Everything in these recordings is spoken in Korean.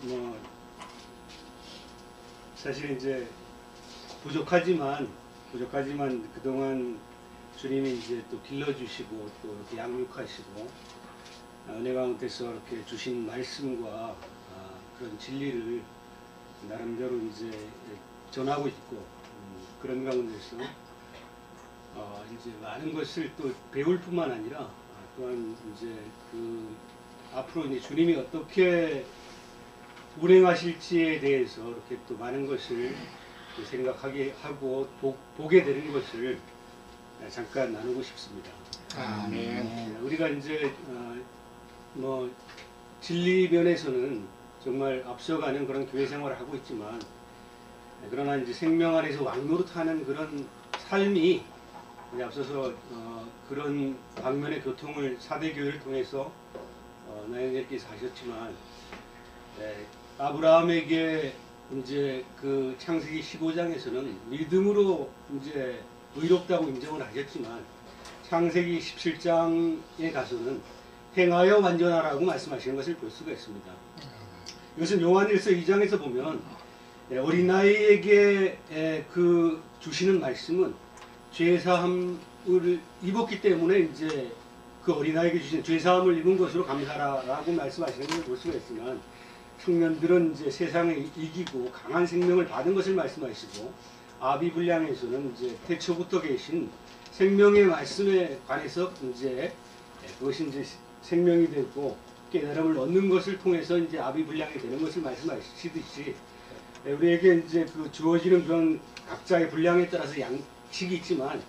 뭐 사실 이제 부족하지만 그동안 주님이 이제 또 길러주시고 또 이렇게 양육하시고 은혜 가운데서 이렇게 주신 말씀과 그런 진리를 나름대로 이제 전하고 있고 그런 가운데서 이제 많은 것을 또 배울 뿐만 아니라 또한 이제 그 앞으로 이제 주님이 어떻게 운행하실지에 대해서 이렇게 또 많은 것을 생각하게 하고 보게 되는 것을 잠깐 나누고 싶습니다. 아멘. 우리가 이제 뭐 진리 면에서는 정말 앞서가는 그런 교회 생활을 하고 있지만 그러나 이제 생명 안에서 왕노릇하는 그런 삶이 이제 앞서서 그런 방면의 교통을 4대 교회를 통해서 나영님께서 하셨지만 아브라함에게 이제 그 창세기 15장에서는 믿음으로 이제 의롭다고 인정을 하셨지만 창세기 17장에 가서는 행하여 완전하라고 말씀하시는 것을 볼 수가 있습니다. 이것은 요한일서 2장에서 보면 어린아이에게 그 주시는 말씀은 죄사함을 입었기 때문에 이제 그 어린아이에게 주신 죄사함을 입은 것으로 감사하라고 말씀하시는 것을 볼 수가 있지만 청년들은 이제 세상을 이기고 강한 생명을 받은 것을 말씀하시고 아비분량에서는 이제 태초부터 계신 생명의 말씀에 관해서 이제 그것이 이제 생명이 되고 깨달음을 얻는 것을 통해서 이제 아비분량이 되는 것을 말씀하시듯이 우리에게 이제 그 주어지는 그런 각자의 분량에 따라서 양식이 있지만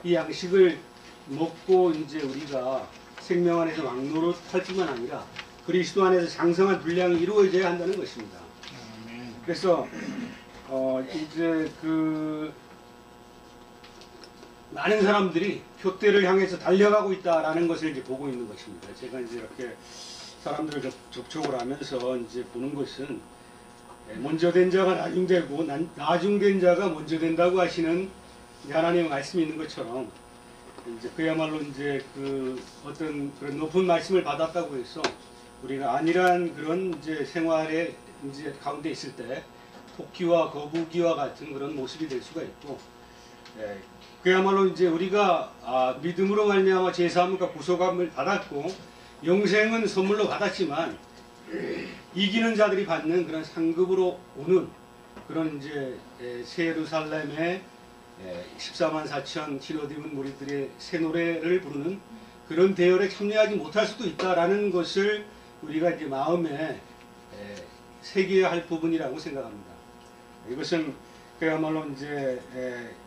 이 양식을 먹고 이제 우리가 생명 안에서 왕노릇할 뿐만 아니라 그리스도 안에서 장성한 분량이 이루어져야 한다는 것입니다. 그래서 이제 그 많은 사람들이 표대를 향해서 달려가고 있다라는 것을 이제 보고 있는 것입니다. 제가 이제 이렇게 사람들을 접촉을 하면서 이제 보는 것은 먼저 된 자가 나중되고 나중된 자가 먼저 된다고 하시는 하나님의 말씀이 있는 것처럼 이제 그야말로 이제 그 어떤 그런 높은 말씀을 받았다고 해서 우리가 안일한 그런 이제 생활에 이제 가운데 있을 때 토끼와 거북이와 같은 그런 모습이 될 수가 있고, 그야말로 이제 우리가 믿음으로 말미암아 죄사함과 구속함을 받았고 영생은 선물로 받았지만 이기는 자들이 받는 그런 상급으로 오는 그런 이제 새 예루살렘의 14만 4천 신옷 입은 무리들의 새 노래를 부르는 그런 대열에 참여하지 못할 수도 있다라는 것을 우리가 이제 마음에 새겨야 할 부분이라고 생각합니다. 이것은 그야말로 이제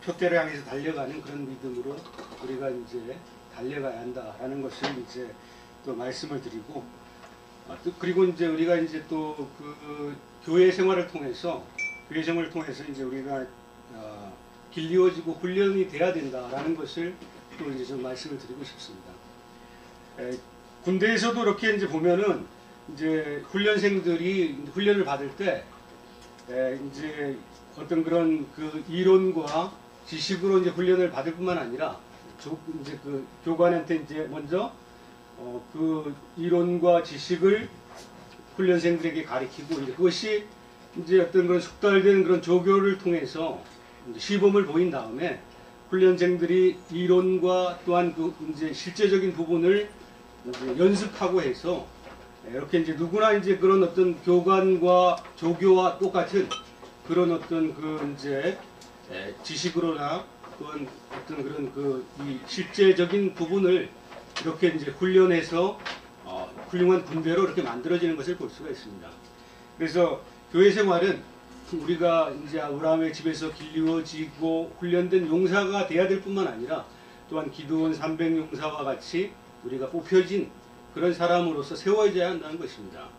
표대를 향해서 달려가는 그런 믿음으로 우리가 이제 달려가야 한다라는 것을 이제 또 말씀을 드리고, 그리고 이제 우리가 이제 또 그 교회 생활을 통해서 이제 우리가 길리워지고 훈련이 돼야 된다라는 것을 또 이제 좀 말씀을 드리고 싶습니다. 군대에서도 이렇게 이제 보면은 이제 훈련생들이 훈련을 받을 때 이제 어떤 그런 그 이론과 지식으로 이제 훈련을 받을 뿐만 아니라 이제 그 교관한테 이제 먼저 그 이론과 지식을 훈련생들에게 가르치고 이제 그것이 이제 어떤 그런 숙달된 그런 조교를 통해서 이제 시범을 보인 다음에 훈련생들이 이론과 또한 그 이제 실제적인 부분을 이제 연습하고 해서 이렇게 이제 누구나 이제 그런 어떤 교관과 조교와 똑같은 그런 어떤 그 이제 지식으로나 또한 어떤 그런 그 이 실제적인 부분을 이렇게 이제 훈련해서 훌륭한 군대로 이렇게 만들어지는 것을 볼 수가 있습니다. 그래서 교회 생활은 우리가 이제 아브라함의 집에서 길리워지고 훈련된 용사가 돼야 될 뿐만 아니라 또한 기드온 300용사와 같이 우리가 뽑혀진 그런 사람으로서 세워져야 한다는 것입니다.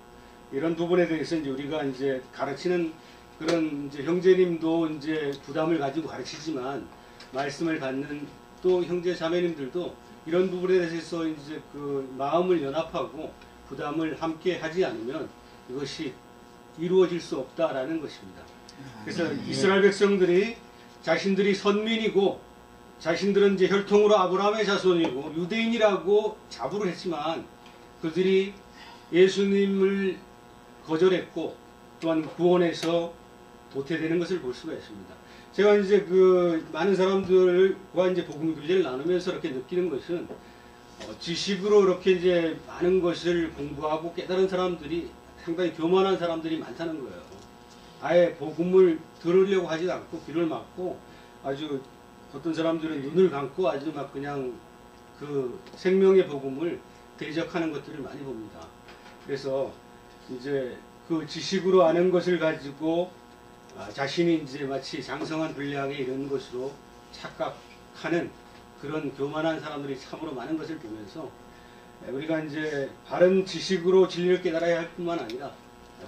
이런 부분에 대해서 이제 우리가 이제 가르치는 그런 이제 형제님도 이제 부담을 가지고 가르치지만 말씀을 받는 또 형제 자매님들도 이런 부분에 대해서 이제 그 마음을 연합하고 부담을 함께 하지 않으면 이것이 이루어질 수 없다라는 것입니다. 그래서 이스라엘 백성들이 자신들이 선민이고 자신들은 이제 혈통으로 아브라함의 자손이고 유대인이라고 자부를 했지만 그들이 예수님을 거절했고 또한 구원에서 도태되는 것을 볼 수가 있습니다. 제가 이제 그 많은 사람들과 이제 복음 교제를 나누면서 이렇게 느끼는 것은 지식으로 이렇게 이제 많은 것을 공부하고 깨달은 사람들이 상당히 교만한 사람들이 많다는 거예요. 아예 복음을 들으려고 하지 않고 귀를 막고 아주 어떤 사람들은 눈을 감고 아주 막 그냥 그 생명의 복음을 대적하는 것들을 많이 봅니다. 그래서 이제 그 지식으로 아는 것을 가지고 자신이 이제 마치 장성한 분량에 이른 것으로 착각하는 그런 교만한 사람들이 참으로 많은 것을 보면서 우리가 이제 바른 지식으로 진리를 깨달아야 할 뿐만 아니라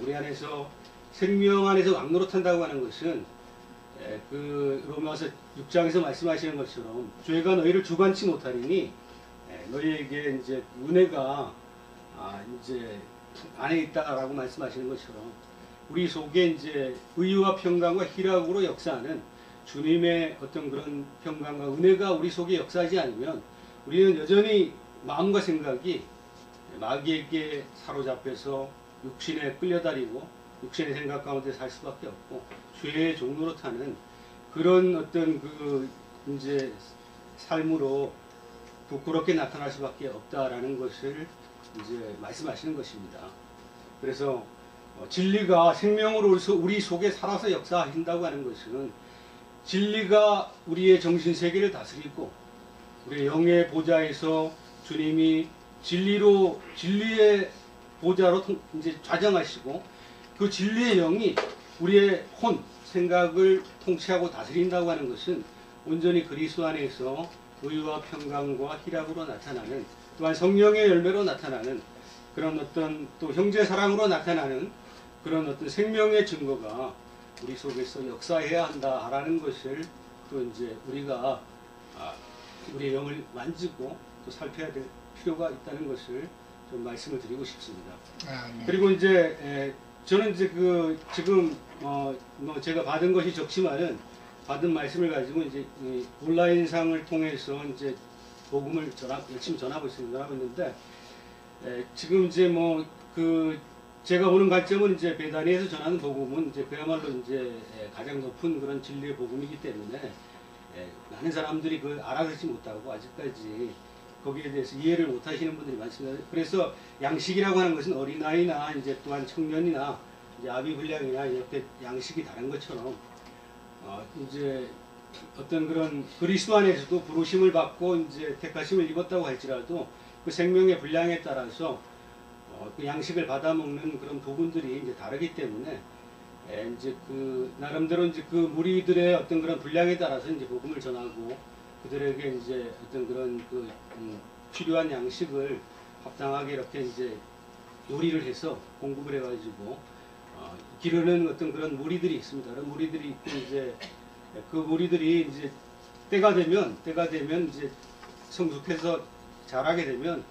우리 안에서 생명 안에서 왕노릇한다고 하는 것은 그 로마서 6장에서 말씀하시는 것처럼 죄가 너희를 주관치 못하리니 너희에게 이제 은혜가 이제 안에 있다라고 말씀하시는 것처럼 우리 속에 이제 의와 평강과 희락으로 역사하는 주님의 어떤 그런 평강과 은혜가 우리 속에 역사하지 않으면 우리는 여전히 마음과 생각이 마귀에게 사로잡혀서 육신에 끌려다니고 육신의 생각 가운데 살 수밖에 없고 죄의 종로로 타는 그런 어떤 그 이제 삶으로 부끄럽게 나타날 수밖에 없다라는 것을 이제 말씀하시는 것입니다. 그래서 진리가 생명으로 우리 속에 살아서 역사하신다고 하는 것은 진리가 우리의 정신세계를 다스리고 우리의 영의 보좌에서 주님이 진리의 보좌로 이제 좌정하시고 그 진리의 영이 우리의 혼, 생각을 통치하고 다스린다고 하는 것은 온전히 그리스도 안에서 의와 평강과 희락으로 나타나는 또한 성령의 열매로 나타나는 그런 어떤 또 형제 사랑으로 나타나는 그런 어떤 생명의 증거가 우리 속에서 역사해야 한다라는 것을 또 이제 우리가 우리의 영을 만지고 또 살펴야 될 필요가 있다는 것을 좀 말씀을 드리고 싶습니다. 네. 그리고 이제 저는 이제 그 지금 뭐 제가 받은 것이 적지만은 받은 말씀을 가지고 이제 온라인상을 통해서 이제 복음을 열심히 전하고 있는데 지금 이제 뭐 그 제가 보는 관점은 이제 베다니에서 전하는 복음은 이제 그야말로 이제 가장 높은 그런 진리의 복음이기 때문에 많은 사람들이 그걸 알아듣지 못하고 아직까지 거기에 대해서 이해를 못 하시는 분들이 많습니다. 그래서 양식이라고 하는 것은 어린아이나 이제 또한 청년이나 이제 아비분량이나 이렇게 양식이 다른 것처럼 이제 어떤 그런 그리스도 안에서도 부르심을 받고 이제 택하심을 입었다고 할지라도 그 생명의 분량에 따라서 그 양식을 받아 먹는 그런 부분들이 이제 다르기 때문에 이제 그 나름대로 이제 그 무리들의 어떤 그런 분량에 따라서 이제 복음을 전하고 그들에게 이제 어떤 그런 그 필요한 양식을 합당하게 이렇게 이제 요리를 해서 공급을 해가지고 기르는 어떤 그런 무리들이 있습니다. 그런 무리들이 있고 이제 그 무리들이 이제 때가 되면 이제 성숙해서 자라게 되면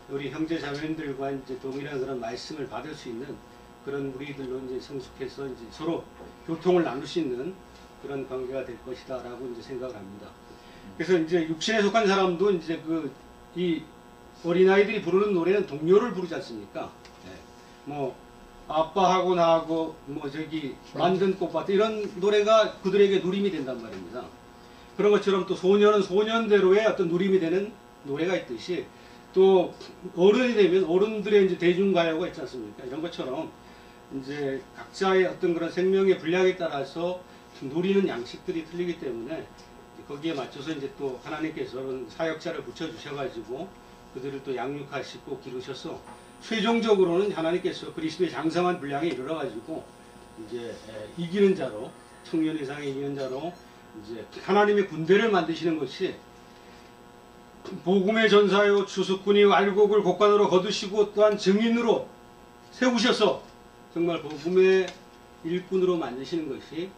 우리 형제 자매들과 이제 동일한 그런 말씀을 받을 수 있는 그런 무리들로 이제 성숙해서 이제 서로 교통을 나눌 수 있는 그런 관계가 될 것이다라고 이제 생각을 합니다. 그래서 이제 육신에 속한 사람도 이제 이 어린아이들이 부르는 노래는 동요를 부르지 않습니까? 뭐 아빠하고 나하고 뭐 저기 만든 꽃밭 이런 노래가 그들에게 누림이 된단 말입니다. 그런 것처럼 또 소년은 소년대로의 어떤 누림이 되는 노래가 있듯이 또 어른이 되면 어른들의 이제 대중가요가 있지 않습니까? 이런 것처럼 이제 각자의 어떤 그런 생명의 분량에 따라서 누리는 양식들이 틀리기 때문에 거기에 맞춰서 이제 또 하나님께서는 사역자를 붙여주셔가지고 그들을 또 양육하시고 기르셔서 최종적으로는 하나님께서 그리스도의 장성한 분량에 이르러가지고 이제 이기는 자로 청년 이상의 이기는 자로 이제 하나님의 군대를 만드시는 것이 복음의 전사요 추수꾼이 알곡을 곡간으로 거두시고 또한 증인으로 세우셔서 정말 복음의 일꾼으로 만드시는 것이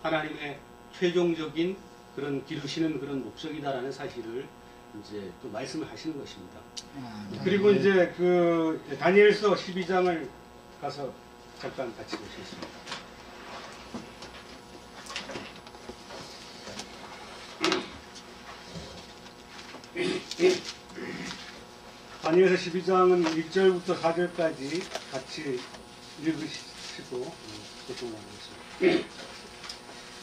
하나님의 최종적인 그런 기르시는 그런 목적이다라는 사실을 이제 또 말씀을 하시는 것입니다. 그리고 이제 그 다니엘서 12장을 가서 잠깐 같이 보시겠습니다. 다니엘서 12장은 1절부터 4절까지 같이 읽으시고 교통하겠습니다.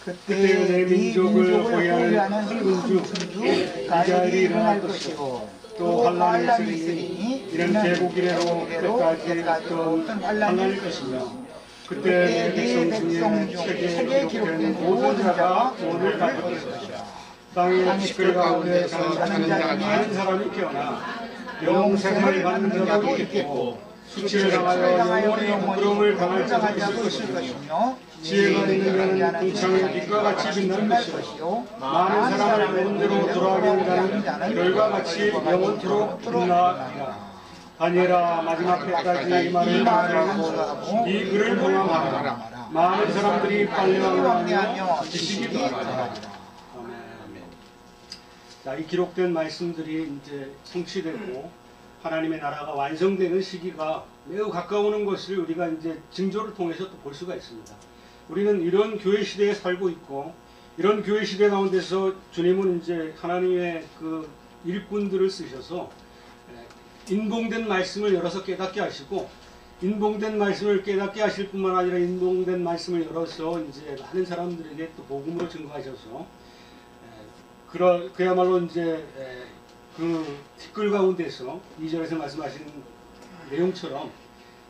그때 내 민족을 보위하는 흥분주 이 자일이 일어날 것이고 또 환란이 있으리니 이는 계곡 이래로 그때까지 어떤 환란일 것이며 그때 내 백성 중 책에 기록된 모든 자가 구원을 받을 것이다. 땅의 시끌 가운데서 사는 자 많은 사람이 깨어나 영생을 받는 자도 있겠고 수치를 당하여 영원히 부끄러움을 당할 자도 있을 것이며 지혜가 있는 자는 궁창의 빛과 같이 빛나는 것이요 많은 사람을 영혼대로 돌아가게 하는 자는 별과 같이 영원토록 빛나리라. 다니엘아 마지막 때까지 이 말을 말하고 이 글을 봉함하라. 많은 사람들이 빨래하며 지식이 바라라. 아멘. 자, 이 기록된 말씀들이 이제 성취되고 하나님의 나라가 완성되는 시기가 매우 가까우는 것을 우리가 이제 징조를 통해서 또 볼 수가 있습니다. 우리는 이런 교회 시대에 살고 있고 이런 교회 시대 가운데서 주님은 이제 하나님의 그 일꾼들을 쓰셔서 인봉된 말씀을 열어서 깨닫게 하시고 인봉된 말씀을 깨닫게 하실 뿐만 아니라 인봉된 말씀을 열어서 이제 많은 사람들에게 또 복음으로 증거하셔서 그야말로 이제 그 티끌 가운데서 2절에서 말씀하신 내용처럼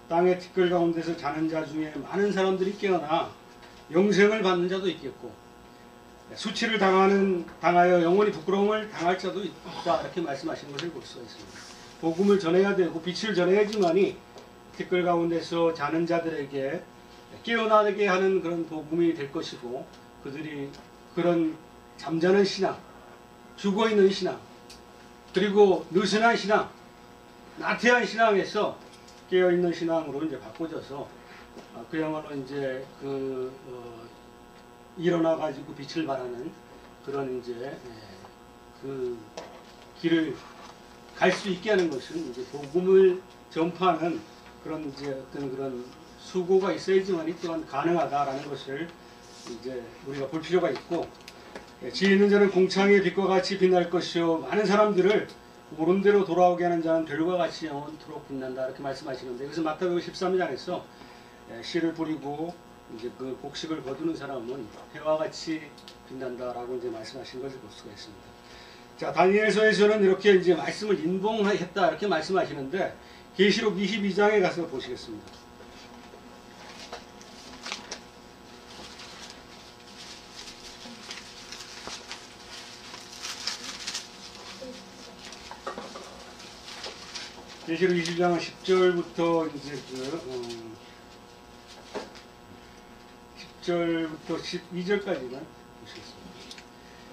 땅의 티끌 가운데서 자는 자 중에 많은 사람들이 깨어나 영생을 받는 자도 있겠고 수치를 당하여 영원히 부끄러움을 당할 자도 있다 이렇게 말씀하시는 것을 볼 수가 있습니다. 복음을 전해야 되고 빛을 전해야지만이 티끌 가운데서 자는 자들에게 깨어나게 하는 그런 복음이 될 것이고 그들이 그런 잠자는 신앙, 죽어있는 신앙 그리고 느슨한 신앙, 나태한 신앙에서 깨어있는 신앙으로 이제 바꿔져서 그야말로 이제 일어나 가지고 빛을 발하는 그런 이제 그 길을 갈 수 있게 하는 것은 이제 복음을 전파하는 그런 이제 어떤 그런 수고가 있어야지만이 또한 가능하다라는 것을 이제 우리가 볼 필요가 있고 지혜 있는 자는 공창의 빛과 같이 빛날 것이요 많은 사람들을 옳은 대로 돌아오게 하는 자는 별과 같이 영원토록 빛난다 이렇게 말씀하시는데 그래서 마태복음 13장에서 씨를 뿌리고 이제 그 곡식을 거두는 사람은 해와 같이 빛난다라고 이제 말씀하신 것을 볼 수가 있습니다. 자, 다니엘서에서는 이렇게 이제 말씀을 인봉했다 이렇게 말씀하시는데 계시록 22장에 가서 보시겠습니다. 계시록 22장 10절부터 이제 10절부터 12절까지만 보시겠습니다.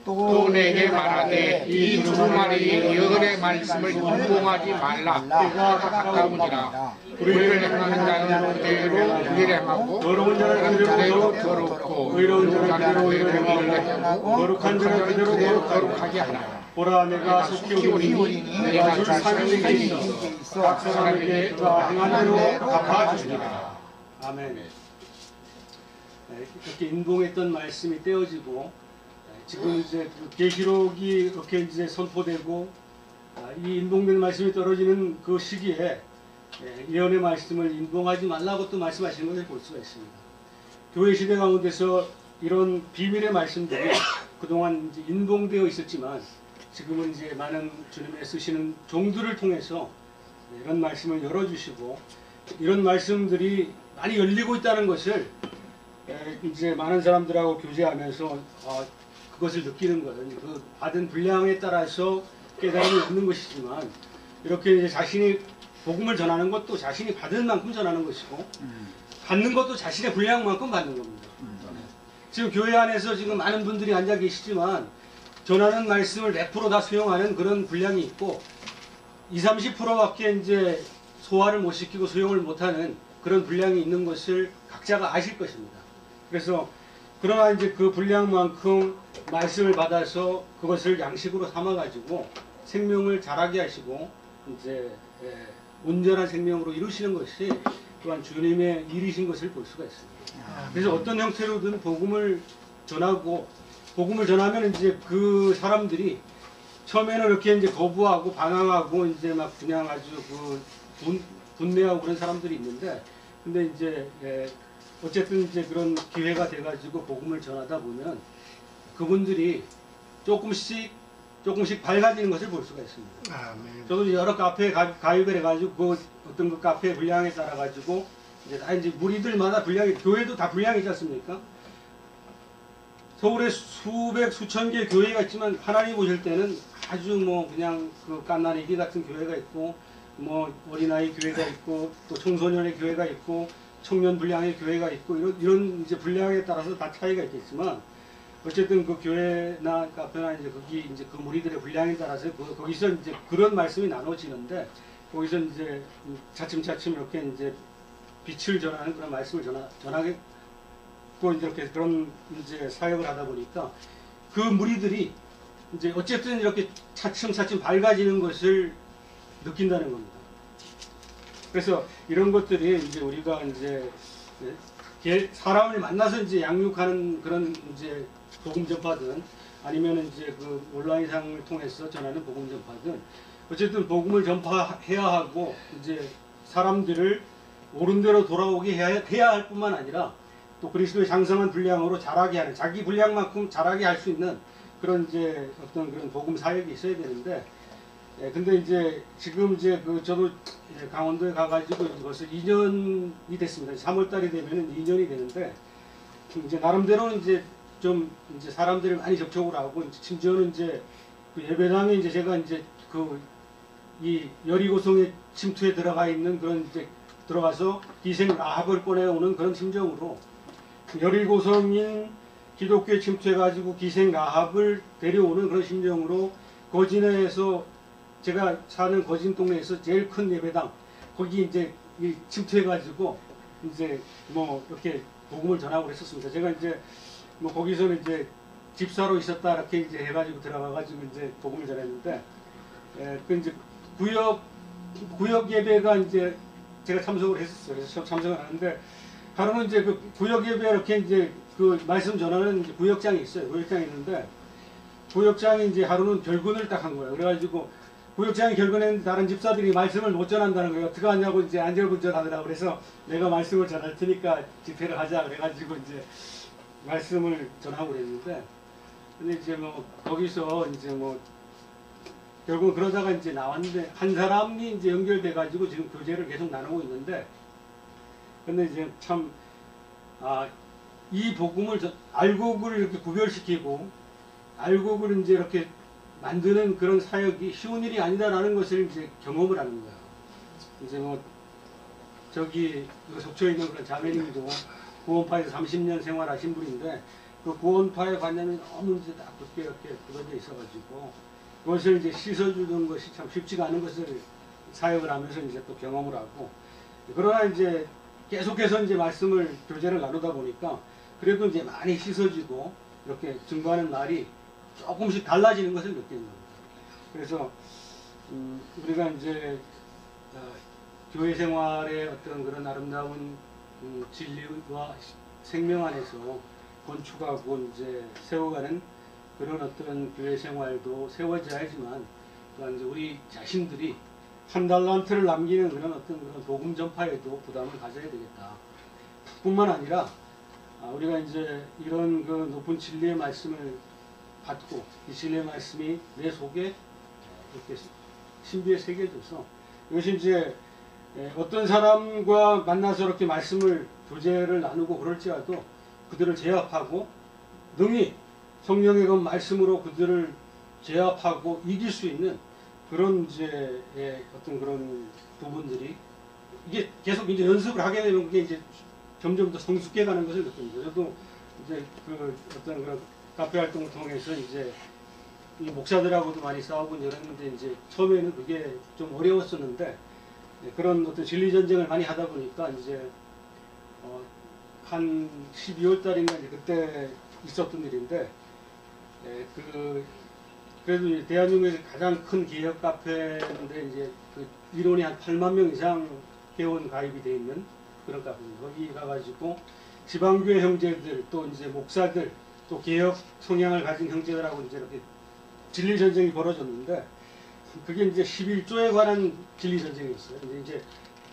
또 내게 말하되 이 두 마리의 열의 말씀을 인봉하지 말라. 때가 가까우니라. 불을 행하는 자는 그대로 불을 행하고 더러운 자는 그대로 더럽고 의로운 자는 그대로 의롭고 거룩한 자는 그대로 거룩하게 하라. 보라 내가 속히 오리니 내가 줄 사명에게 있어 각 사람에게 그가 행한 대로 갚아주리라. 아멘. 이렇게 인봉했던 말씀이 떼어지고 지금 이제 계시록이 이렇게 이제 선포되고 이 인봉된 말씀이 떨어지는 그 시기에 예언의 말씀을 인봉하지 말라고 또 말씀하시는 것을 볼 수가 있습니다. 교회 시대 가운데서 이런 비밀의 말씀들이 그동안 이제 인봉되어 있었지만 지금은 이제 많은 주님의 쓰시는 종들을 통해서 이런 말씀을 열어주시고 이런 말씀들이 많이 열리고 있다는 것을 이제 많은 사람들하고 교제하면서 그것을 느끼는 것은 그 받은 분량에 따라서 깨달음이 없는 것이지만 이렇게 이제 자신이 복음을 전하는 것도 자신이 받은 만큼 전하는 것이고 받는 것도 자신의 분량만큼 받는 겁니다. 지금 교회 안에서 지금 많은 분들이 앉아 계시지만 전하는 말씀을 100% 다 수용하는 그런 분량이 있고 20-30%밖에 이제 소화를 못 시키고 수용을 못하는 그런 분량이 있는 것을 각자가 아실 것입니다. 그래서 그러나 이제 그 분량만큼 말씀을 받아서 그것을 양식으로 삼아가지고 생명을 자라게 하시고 이제 온전한 생명으로 이루시는 것이 또한 주님의 일이신 것을 볼 수가 있습니다. 그래서 어떤 형태로든 복음을 전하고 복음을 전하면 이제 그 사람들이 처음에는 이렇게 이제 거부하고 반항하고 이제 막 그냥 아주 그 분내하고 그런 사람들이 있는데 근데 이제 어쨌든 이제 그런 기회가 돼가지고 복음을 전하다 보면 그분들이 조금씩 밝아지는 것을 볼 수가 있습니다. 아멘. 저도 여러 카페에 가입을 해가지고 그 어떤 그 카페 분량에 따라 가지고 이제 다 이제 무리들마다 분량이, 교회도 다 분량이지 않습니까? 서울에 수백 수천 개의 교회가 있지만 하나님 보실 때는 아주 뭐 그냥 그 깐나리기 같은 교회가 있고 뭐 어린아이 교회가 있고 또 청소년의 교회가 있고 청년 분량의 교회가 있고 이런 이제 분량에 따라서 다 차이가 있겠지만 어쨌든 그 교회나 카페나 이제 거기 이제 그 무리들의 분량에 따라서 거기서 이제 그런 말씀이 나눠지는데 거기서 이제 차츰차츰 이렇게 이제 빛을 전하는 그런 말씀을 전하게 또 이제 이렇게 그런 이제 사역을 하다 보니까 그 무리들이 이제 어쨌든 이렇게 차츰차츰 밝아지는 것을 느낀다는 겁니다. 그래서 이런 것들이 이제 우리가 이제 사람을 만나서 이제 양육하는 그런 이제 복음 전파든 아니면 이제 그 온라인상을 통해서 전하는 복음 전파든 어쨌든 복음을 전파해야 하고 이제 사람들을 옳은 대로 돌아오게 해야 할 뿐만 아니라 또 그리스도의 장성한 분량으로 자라게 하는 자기 분량만큼 자라게 할 수 있는 그런 이제 어떤 그런 복음 사역이 있어야 되는데 근데 이제 지금 이제 그 저도 이제 강원도에 가가지고 벌써 2년이 됐습니다. 3월달이 되면은 2년이 되는데 이제 나름대로는 이제 좀 이제 사람들을 많이 접촉을 하고 심지어는 이제 그 예배당에 이제 제가 이제 그 이 여리고성의 침투에 들어가 있는 그런 이제 들어가서 기생 라합을 꺼내오는 그런 심정으로 여리고성인 기독교에 침투해가지고 기생 라합을 데려오는 그런 심정으로 거진에서 제가 사는 거진 동네에서 제일 큰 예배당 거기 이제 침투해가지고 이제 뭐 이렇게 복음을 전하고 그랬었습니다. 제가 이제 뭐 거기서는 이제 집사로 있었다 이렇게 이제 해가지고 들어가가지고 이제 복음을 전했는데 그 이제 구역 예배가 이제 제가 참석을 했었어요. 그래서 참석을 하는데 하루는 이제 그 구역 예배 이렇게 이제 그 말씀 전하는 이제 구역장이 있어요. 구역장이 있는데 구역장이 이제 하루는 결근을 딱 한 거예요. 그래가지고 구역장이 결근했는데 다른 집사들이 말씀을 못 전한다는 거예요. 어떻게 하냐고 이제 안절부절하더라고. 그래서 내가 말씀을 전할 테니까 집회를 하자. 그래가지고 이제 말씀을 전하고 그랬는데 근데 이제 뭐 거기서 이제 뭐 결국 그러다가 이제 나왔는데 한 사람이 이제 연결돼 가지고 지금 교제를 계속 나누고 있는데 근데 이제 참 이 복음을 알곡을 이렇게 구별시키고 알곡을 이제 이렇게 만드는 그런 사역이 쉬운 일이 아니다라는 것을 이제 경험을 하는 거예요. 이제 뭐 저기 속초에 있는 그런 자매님도 구원파에서 30년 생활하신 분인데 그 구원파의 관념이 너무 이제 딱 굳게 이렇게 굳어져 있어가지고 그것을 이제 씻어주는 것이 참 쉽지가 않은 것을 사역을 하면서 이제 또 경험을 하고 그러나 이제 계속해서 이제 말씀을 교제를 나누다 보니까 그래도 이제 많이 씻어지고 이렇게 증거하는 말이 조금씩 달라지는 것을 느끼는 겁니다. 그래서 우리가 이제 교회 생활의 어떤 그런 아름다운 진리와 생명 안에서 건축하고 이제 세워가는 그런 어떤 교회 생활도 세워져야지만 또한 이제 우리 자신들이 한 달란트를 남기는 그런 어떤 그런 복음 전파에도 부담을 가져야 되겠다. 뿐만 아니라 우리가 이제 이런 그 높은 진리의 말씀을 받고 이 진리의 말씀이 내 속에 이렇게 신비에 새겨져서 이것이 이제 어떤 사람과 만나서 이렇게 말씀을 교제를 나누고 그럴지라도 그들을 제압하고 능히 성령의 그 말씀으로 그들을 제압하고 이길 수 있는 그런 이제 어떤 그런 부분들이 이게 계속 이제 연습을 하게 되면 그게 이제 점점 더 성숙해가는 것을 느낍니다. 저도 이제 그 어떤 그런 카페 활동을 통해서 이제 이 목사들하고도 많이 싸우고 이랬는데 이제 처음에는 그게 좀 어려웠었는데 그런 어떤 진리 전쟁을 많이 하다 보니까 이제 한 12월 달인가 이제 그때 있었던 일인데 그래도 대한민국에서 가장 큰 기업 카페인데 이제 그 인원이 한 8만 명 이상 회원 가입이 돼 있는 그런 카페입니다. 거기 가가지고 지방교회 형제들 또 이제 목사들 또 개혁 성향을 가진 형제들하고 이제 이렇게 진리 전쟁이 벌어졌는데 그게 이제 11조에 관한 진리 전쟁이었어요. 근데 이제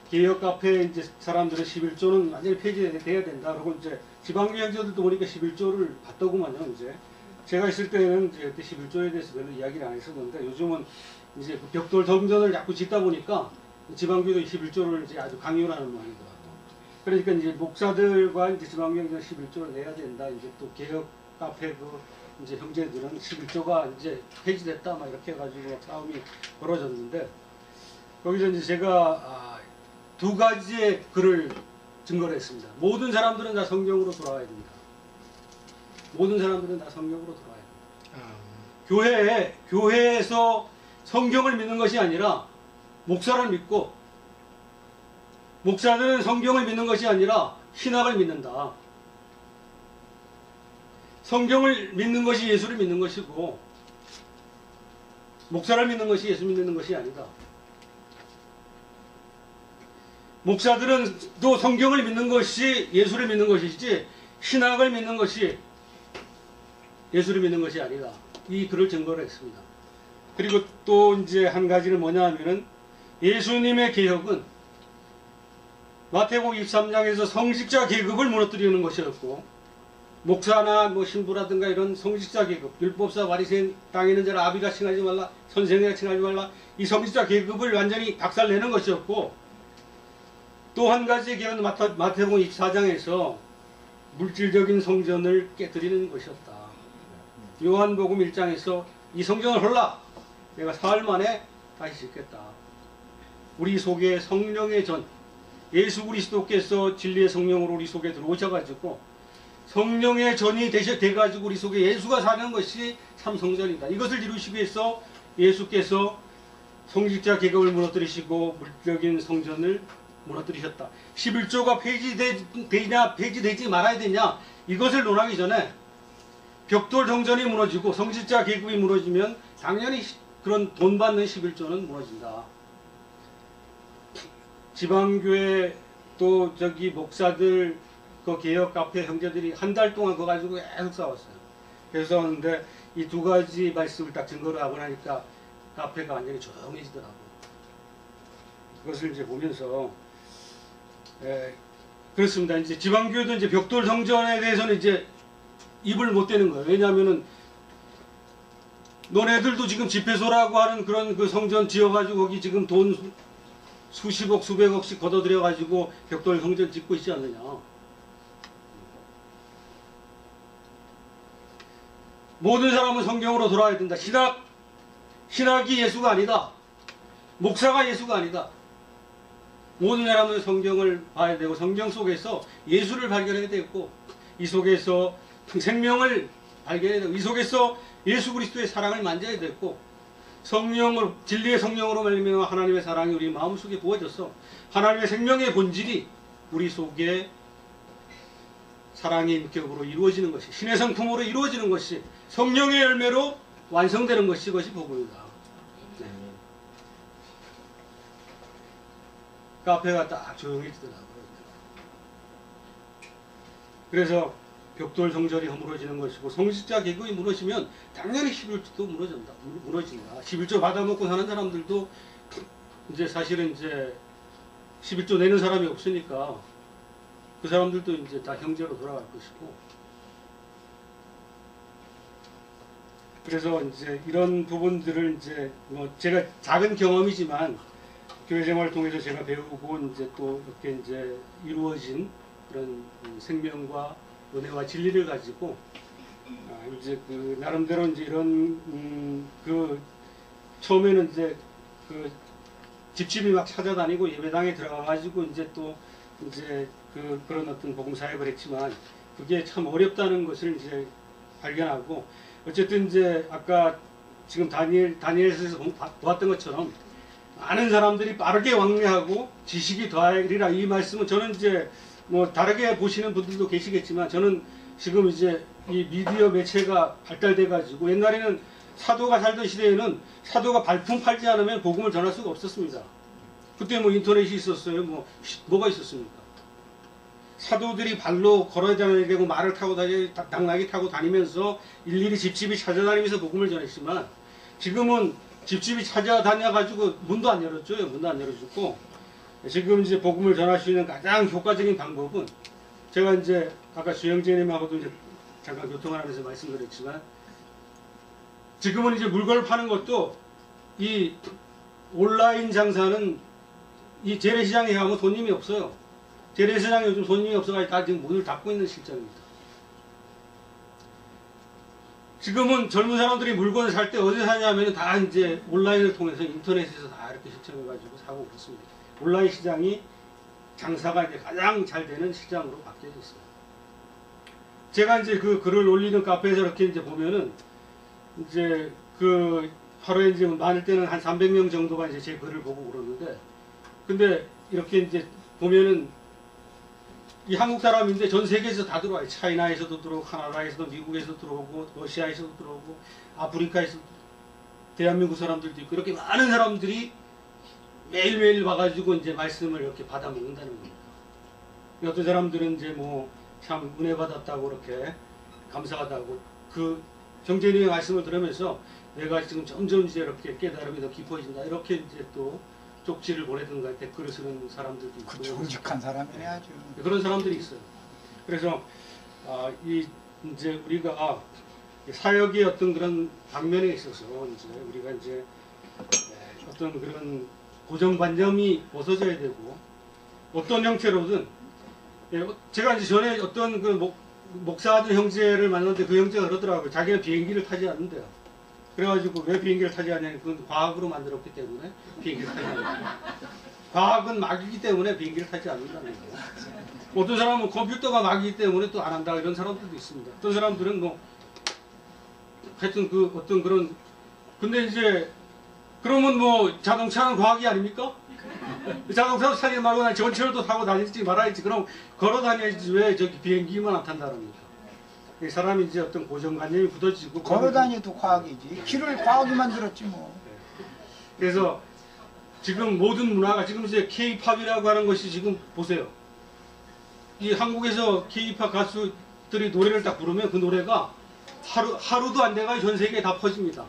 개혁 카페 이제 사람들은 11조는 완전히 폐지돼야 된다. 그리고 이제 지방교 형제들도 보니까 11조를 봤더구만요. 이제 제가 있을 때는 이제 그때 11조에 대해서 별로 이야기를 안 했었는데 요즘은 이제 그 벽돌 정전을 자꾸 짓다 보니까 지방교도 11조를 이제 아주 강요를 하는 모양이더라고요. 그러니까 이제 목사들과 이제 지방교 형제 11조를 내야 된다. 이제 또 개혁 카페 그 이제 형제들은 11조가 이제 폐지됐다. 막 이렇게 해가지고 싸움이 벌어졌는데 거기서 이제 제가 두 가지의 글을 증거를 했습니다. 모든 사람들은 다 성경으로 돌아와야 된다. 모든 사람들은 다 성경으로 돌아와야 된다. 교회에서 성경을 믿는 것이 아니라 목사를 믿고 목사들은 성경을 믿는 것이 아니라 신학을 믿는다. 성경을 믿는 것이 예수를 믿는 것이고 목사를 믿는 것이 예수 믿는 것이 아니다. 목사들은 또 성경을 믿는 것이 예수를 믿는 것이지 신학을 믿는 것이 예수를 믿는 것이 아니다. 이 글을 증거를 했습니다. 그리고 또 이제 한 가지는 뭐냐 하면은 예수님의 개혁은 마태복음 23장에서 성직자 계급을 무너뜨리는 것이었고 목사나 뭐 신부라든가 이런 성직자 계급, 율법사 바리새인 땅에 있는 자를 아비라 칭하지 말라, 선생이라 칭하지 말라, 이 성직자 계급을 완전히 박살내는 것이었고 또 한 가지 개혁은 마태복음 24장에서 물질적인 성전을 깨뜨리는 것이었다. 요한복음 1장에서 이 성전을 헐라 내가 사흘 만에 다시 짓겠다. 우리 속에 성령의 전, 예수 그리스도께서 진리의 성령으로 우리 속에 들어오셔가지고 성령의 전이 돼가지고 우리 속에 예수가 사는 것이 참 성전이다. 이것을 이루시기 위해서 예수께서 성직자 계급을 무너뜨리시고 물질적인 성전을 무너뜨리셨다. 11조가 폐지되냐 폐지되지 말아야 되냐 이것을 논하기 전에 벽돌 성전이 무너지고 성직자 계급이 무너지면 당연히 그런 돈 받는 11조는 무너진다. 지방교회 또 저기 목사들 그 개혁 카페 형제들이 한 달 동안 그거 가지고 계속 싸웠어요. 그래서 싸웠는데 이 두 가지 말씀을 딱 증거를 하고 나니까 카페가 완전히 조용해지더라고요. 그것을 이제 보면서 그렇습니다. 이제 지방교회도 이제 벽돌 성전에 대해서는 이제 입을 못 대는 거예요. 왜냐하면은 너네들도 지금 집회소라고 하는 그런 그 성전 지어가지고 거기 지금 돈 수십억 수백억씩 걷어들여가지고 벽돌 성전 짓고 있지 않느냐. 모든 사람은 성경으로 돌아와야 된다. 신학이 예수가 아니다. 목사가 예수가 아니다. 모든 사람은 성경을 봐야 되고 성경 속에서 예수를 발견해야 되고 이 속에서 생명을 발견해야 되고 이 속에서 예수 그리스도의 사랑을 만져야 되고 성령으로 진리의 성령으로 말미암아 하나님의 사랑이 우리 마음속에 부어져서 하나님의 생명의 본질이 우리 속에 사랑의 인격으로 이루어지는 것이 신의 성품으로 이루어지는 것이 성령의 열매로 완성되는 것이 그것이 복음이다. 네. 카페가 딱 조용해지더라고요. 그래서 벽돌 성전이 허물어지는 것이고 성직자 계급이 무너지면 당연히 11조도 무너진다. 11조 받아먹고 사는 사람들도 이제 사실은 이제 11조 내는 사람이 없으니까 그 사람들도 이제 다 형제로 돌아갈 것이고 그래서 이제 이런 부분들을 이제 뭐 제가 작은 경험이지만 교회 생활을 통해서 제가 배우고 이제 또 이렇게 이제 이루어진 그런 생명과 은혜와 진리를 가지고 이제 그 나름대로 이제 이런 그 처음에는 이제 그 집집이 막 찾아다니고 예배당에 들어가가지고 이제 또 이제 그런 어떤 복음 사역을 했지만 그게 참 어렵다는 것을 이제 발견하고 어쨌든 이제 아까 지금 다니엘서에서 보았던 것처럼 많은 사람들이 빠르게 왕래하고 지식이 더하리라 이 말씀은 저는 이제 뭐 다르게 보시는 분들도 계시겠지만 저는 지금 이제 이 미디어 매체가 발달돼 가지고 옛날에는 사도가 살던 시대에는 사도가 발품 팔지 않으면 복음을 전할 수가 없었습니다. 그때 뭐 인터넷이 있었어요. 뭐가 있었습니까? 사도들이 발로 걸어야 되고 말을 타고 당나귀 타고 다니면서 일일이 집집이 찾아다니면서 복음을 전했지만 지금은 집집이 찾아다녀 가지고 문도 안 열어줘요. 문도 안 열어주고 지금 이제 복음을 전할 수 있는 가장 효과적인 방법은 제가 이제 아까 주영재님하고도 이제 잠깐 교통하면서 말씀드렸지만 지금은 이제 물건을 파는 것도 이 온라인 장사는 이 재래시장에 가면 손님이 없어요. 재래시장에 요즘 손님이 없어가지고 다 지금 문을 닫고 있는 실정입니다. 지금은 젊은 사람들이 물건을 살 때 어디서 사냐면 다 이제 온라인을 통해서 인터넷에서 다 이렇게 신청해가지고 사고 그렇습니다. 온라인 시장이 장사가 이제 가장 잘 되는 시장으로 바뀌어졌어요. 제가 이제 그 글을 올리는 카페에서 이렇게 이제 보면은 이제 그 하루에 이제 많을 때는 한 300명 정도가 이제 제 글을 보고 그러는데 근데 이렇게 이제 보면은 이 한국 사람인데 전 세계에서 다 들어와요. 차이나에서도 들어오고, 카나다에서도, 미국에서도 들어오고, 러시아에서도 들어오고, 아프리카에서 대한민국 사람들도 있고, 이렇게 많은 사람들이 매일매일 와가지고 이제 말씀을 이렇게 받아 먹는다는 겁니다. 어떤 사람들은 이제 뭐 참 은혜 받았다고 이렇게 감사하다고 그 정재님의 말씀을 들으면서 내가 지금 점점 이제 이렇게 깨달음이 더 깊어진다. 이렇게 이제 또 쪽지를 보내든가 댓글을 쓰는 사람들도 있고. 그 정직한 사람이네 아주. 그런 사람들이 있어요. 그래서 이 이제 우리가 사역의 어떤 그런 방면에 있어서 이제 우리가 이제 어떤 그런 고정관념이 벗어져야 되고 어떤 형태로든 제가 이제 전에 어떤 그 목사들 형제를 만났는데 그 형제가 그러더라고요. 자기는 비행기를 타지 않는데요. 그래가지고 왜 비행기를 타지 않냐면 그건 과학으로 만들었기 때문에 비행기를 타지 않는다. 과학은 막이기 때문에 비행기를 타지 않는다는 거예요. 어떤 사람은 컴퓨터가 막이기 때문에 또 안 한다 이런 사람들도 있습니다. 어떤 사람들은 뭐 하여튼 그 어떤 그런 근데 이제 그러면 뭐 자동차는 과학이 아닙니까? 자동차도 타지 말고 난 전철도 타고 다니지 말아야지. 그럼 걸어 다녀야지 왜 저기 비행기만 안 탄다는 겁니까? 이 사람이 이제 어떤 고정관념이 굳어지고 걸어 다녀도 과학이지. 길을 과학이 만들었지 뭐. 그래서 지금 모든 문화가 지금 이제 K-팝이라고 하는 것이 지금 보세요. 이 한국에서 K-팝 가수들이 노래를 딱 부르면 그 노래가 하루도 안 돼가지고 전 세계에 다 퍼집니다.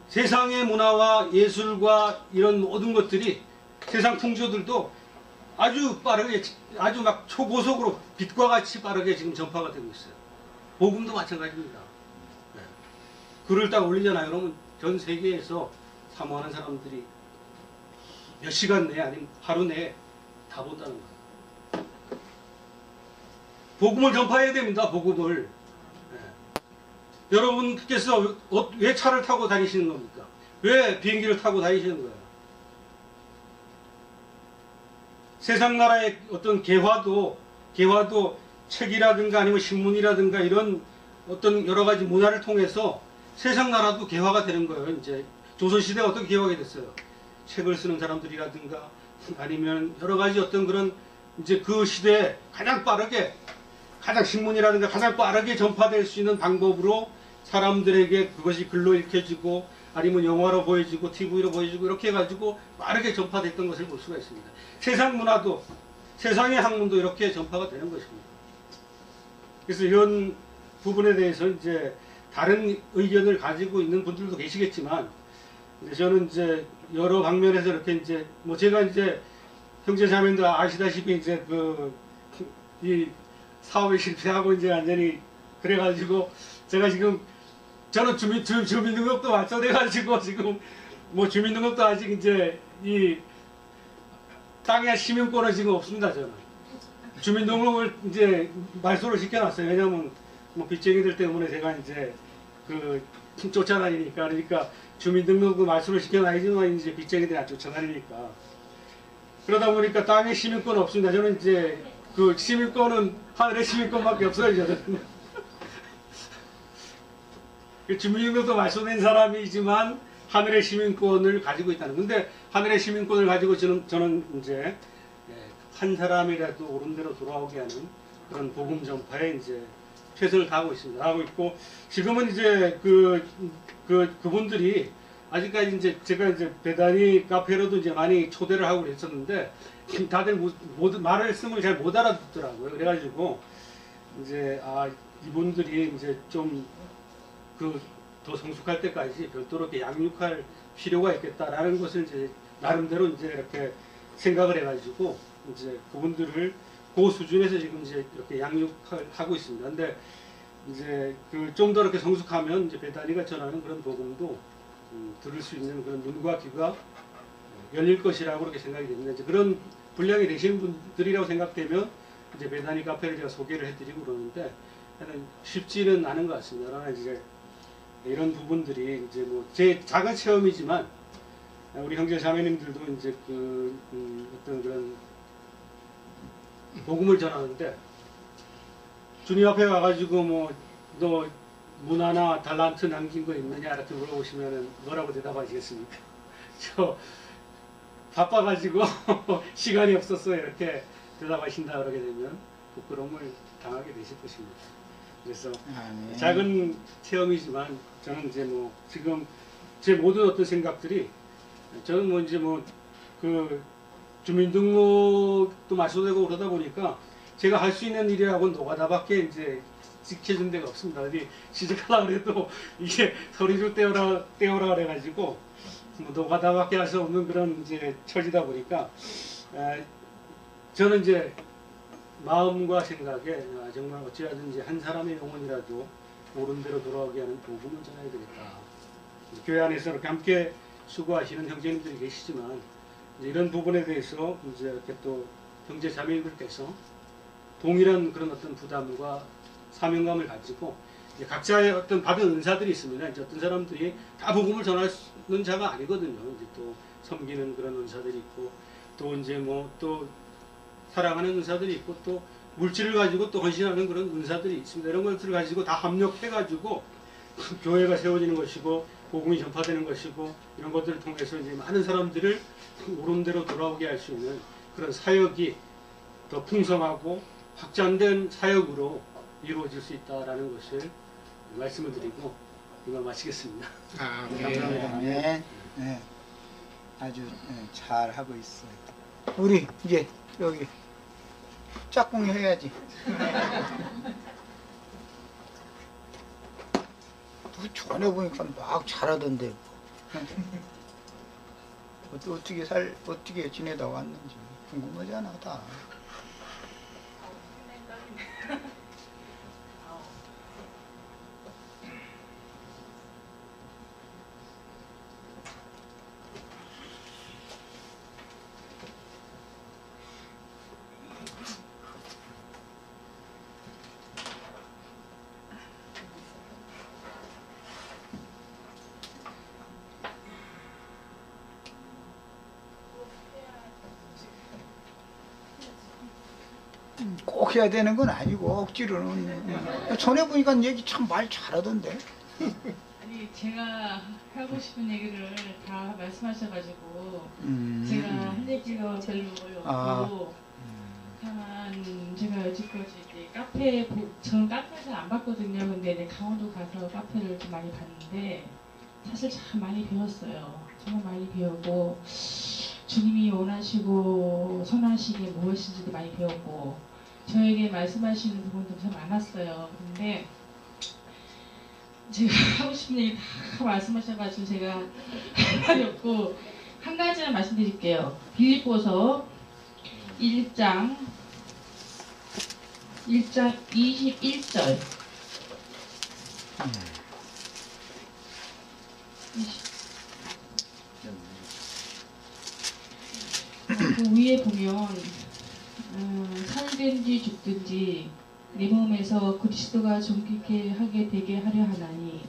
세상의 문화와 예술과 이런 모든 것들이 세상 풍조들도 아주 빠르게 아주 막 초고속으로 빛과 같이 빠르게 지금 전파가 되고 있어요. 복음도 마찬가지입니다. 네. 글을 딱 올리잖아요. 그러면 전 세계에서 사모하는 사람들이 몇 시간 내에 아니면 하루 내에 다 본다는 거예요. 복음을 전파해야 됩니다. 복음을. 여러분께서 왜 차를 타고 다니시는 겁니까? 왜 비행기를 타고 다니시는 거예요? 세상 나라의 어떤 개화도 책이라든가 아니면 신문이라든가 이런 어떤 여러 가지 문화를 통해서 세상 나라도 개화가 되는 거예요. 이제 조선시대가 어떻게 개화가 됐어요? 책을 쓰는 사람들이라든가 아니면 여러 가지 어떤 그런 이제 그 시대에 가장 빠르게 가장 신문이라든가 가장 빠르게 전파될 수 있는 방법으로 사람들에게 그것이 글로 읽혀지고 아니면 영화로 보여지고 TV로 보여지고 이렇게 해가지고 빠르게 전파됐던 것을 볼 수가 있습니다. 세상 문화도 세상의 학문도 이렇게 전파가 되는 것입니다. 그래서 이런 부분에 대해서 이제 다른 의견을 가지고 있는 분들도 계시겠지만 저는 이제 여러 방면에서 이렇게 이제 뭐 제가 이제 형제자매들 아시다시피 이제 이 사업에 실패하고 이제 완전히 그래가지고 제가 지금 저는 주민등록도 완성돼가지고 지금 뭐 주민등록도 아직 이제 이 땅에 시민권은 지금 없습니다. 저는 주민등록을 이제 말소를 시켜놨어요. 왜냐면 뭐 빚쟁이들 때문에 제가 이제 쫓아다니니까 그러니까 주민등록도 말소를 시켜놔야지만 이제 빚쟁이들이 안 쫓아다니니까 그러다 보니까 땅에 시민권은 없습니다. 저는 이제 그 시민권은 하늘의 시민권밖에 없어요. 저는 주민등록도 말소된 사람이지만 하늘의 시민권을 가지고 있다는. 근데 하늘의 시민권을 가지고 저는 이제 한 사람이라도 옳은 대로 돌아오게 하는 그런 복음 전파에 이제 최선을 다하고 있습니다. 하고 있고 지금은 이제 그분들이 아직까지 이제 제가 이제 배단위 카페로도 이제 많이 초대를 하고 그랬었는데 다들 말씀을 잘 못 알아듣더라고요. 그래가지고 이제 이분들이 이제 좀 더 성숙할 때까지 별도로 이렇게 양육할 필요가 있겠다라는 것을 이제 나름대로 이제 이렇게 생각을 해가지고 이제 그분들을 그 수준에서 지금 이제 이렇게 양육하고 있습니다. 근데 이제 그 좀 더 이렇게 성숙하면 이제 베다니가 전하는 그런 복음도 들을 수 있는 그런 눈과 귀가 열릴 것이라고 그렇게 생각이 됩니다. 이제 그런 분량이 되시는 분들이라고 생각되면 이제 베다니 카페를 제가 소개를 해드리고 그러는데 쉽지는 않은 것 같습니다. 그러나 이제 이런 부분들이 이제 뭐 제 작은 체험이지만 우리 형제 자매님들도 이제 그 어떤 그런 복음을 전하는데 주님 앞에 와가지고 뭐 너 문화나 달란트 남긴 거 있느냐 이렇게 물어보시면은 뭐라고 대답하시겠습니까? 저 바빠가지고 시간이 없었어 이렇게 대답하신다 그러게 되면 부끄러움을 당하게 되실 것입니다. 그래서 아멘. 작은 체험이지만 저는 이제 뭐 지금 제 모든 어떤 생각들이 저는 뭐 이제 뭐 그 주민등록도 맞춰되고 그러다 보니까 제가 할 수 있는 일이라고는 노가다밖에 이제 지켜준 데가 없습니다. 어디 시작하려고 해도 이게 서류를 떼어라 그래가지고 뭐 노가다밖에 할 수 없는 그런 이제 처지다 보니까 저는 이제 마음과 생각에 정말 어찌하든지 한 사람의 영혼이라도 옳은 대로 돌아오게 하는 복음을 전해야 되겠다. 교회 안에서 이렇게 함께 수고하시는 형제님들이 계시지만 이제 이런 부분에 대해서 이제 이렇게 또 형제 자매님들께서 동일한 그런 어떤 부담과 사명감을 가지고 이제 각자의 어떤 받은 은사들이 있습니다. 이제 어떤 사람들이 다 복음을 전하는 자가 아니거든요. 이제 또 섬기는 그런 은사들이 있고 또 이제 뭐 또 사랑하는 은사들이 있고 또 물질을 가지고 또 헌신하는 그런 은사들이 있습니다. 이런 것들을 가지고 다 합력해가지고 교회가 세워지는 것이고 복음이 전파되는 것이고 이런 것들을 통해서 이제 많은 사람들을 옳은 대로 돌아오게 할 수 있는 그런 사역이 더 풍성하고 확장된 사역으로 이루어질 수 있다라는 것을 말씀을 드리고 이만 마치겠습니다. 감사합니다. 네. 네. 아주 잘 하고 있어요. 우리 이제 여기 짝꿍 해야지. 전에 보니까 막 잘하던데. 어떻게 지내다 왔는지 궁금하잖아 다. 꼭 해야 되는 건 아니고 억지로는. 전에 보니까 얘기 참 말 잘하던데. 아니 제가 하고 싶은 얘기를 다 말씀하셔가지고 제가 한 얘기가 별로 없고 다만 제가 여지까지 이제 저는 카페에서 안 봤거든요. 근데 이제 강원도 가서 카페를 좀 많이 봤는데 사실 참 많이 배웠어요. 정말 많이 배우고 주님이 원하시고 선하신 게 무엇인지도 많이 배웠고 저에게 말씀하시는 부분도 참 많았어요. 근데 제가 하고 싶은 얘기 다 말씀하셔가지고 제가 할 말이 없고 한 가지만 말씀드릴게요. 빌립보서 1장 21절 그 위에 보면 살든지 죽든지 내 몸에서 그리스도가 존귀케 하게 되게 하려 하나니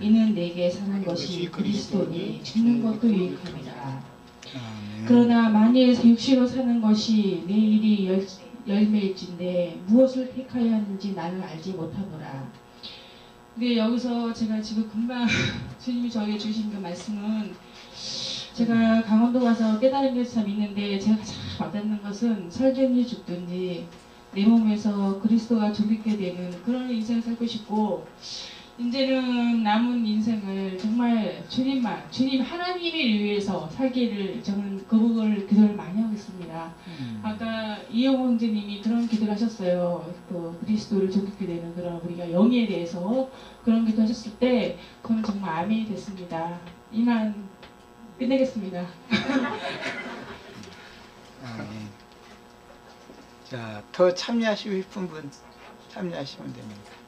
이는 내게 사는 것이 그리스도니 죽는 것도 유익합니다. 그러나 만일 육시로 사는 것이 내 일이 열매일진데 무엇을 택하여 하는지 나는 알지 못하노라. 근데 여기서 제가 지금 금방 주님이 저에게 주신 그 말씀은 제가 강원도 가서 깨달은 게 참 있는데 제가 참 와닿는 것은 살든지 죽든지 내 몸에서 그리스도가 존귀케 되는 그런 인생을 살고 싶고 이제는 남은 인생을 정말 주님 하나님을 위해서 살기를 저는 그 기도를 많이 하고 있습니다. 아까 이영호 형제님이 그런 기도를 하셨어요. 그 그리스도를 존귀케 되는 그런 우리가 영예에 대해서 그런 기도 하셨을 때 그건 정말 아멘이 됐습니다. 이만 끝내겠습니다. 아멘. 자, 더 참여하시고 싶은 분 참여하시면 됩니다.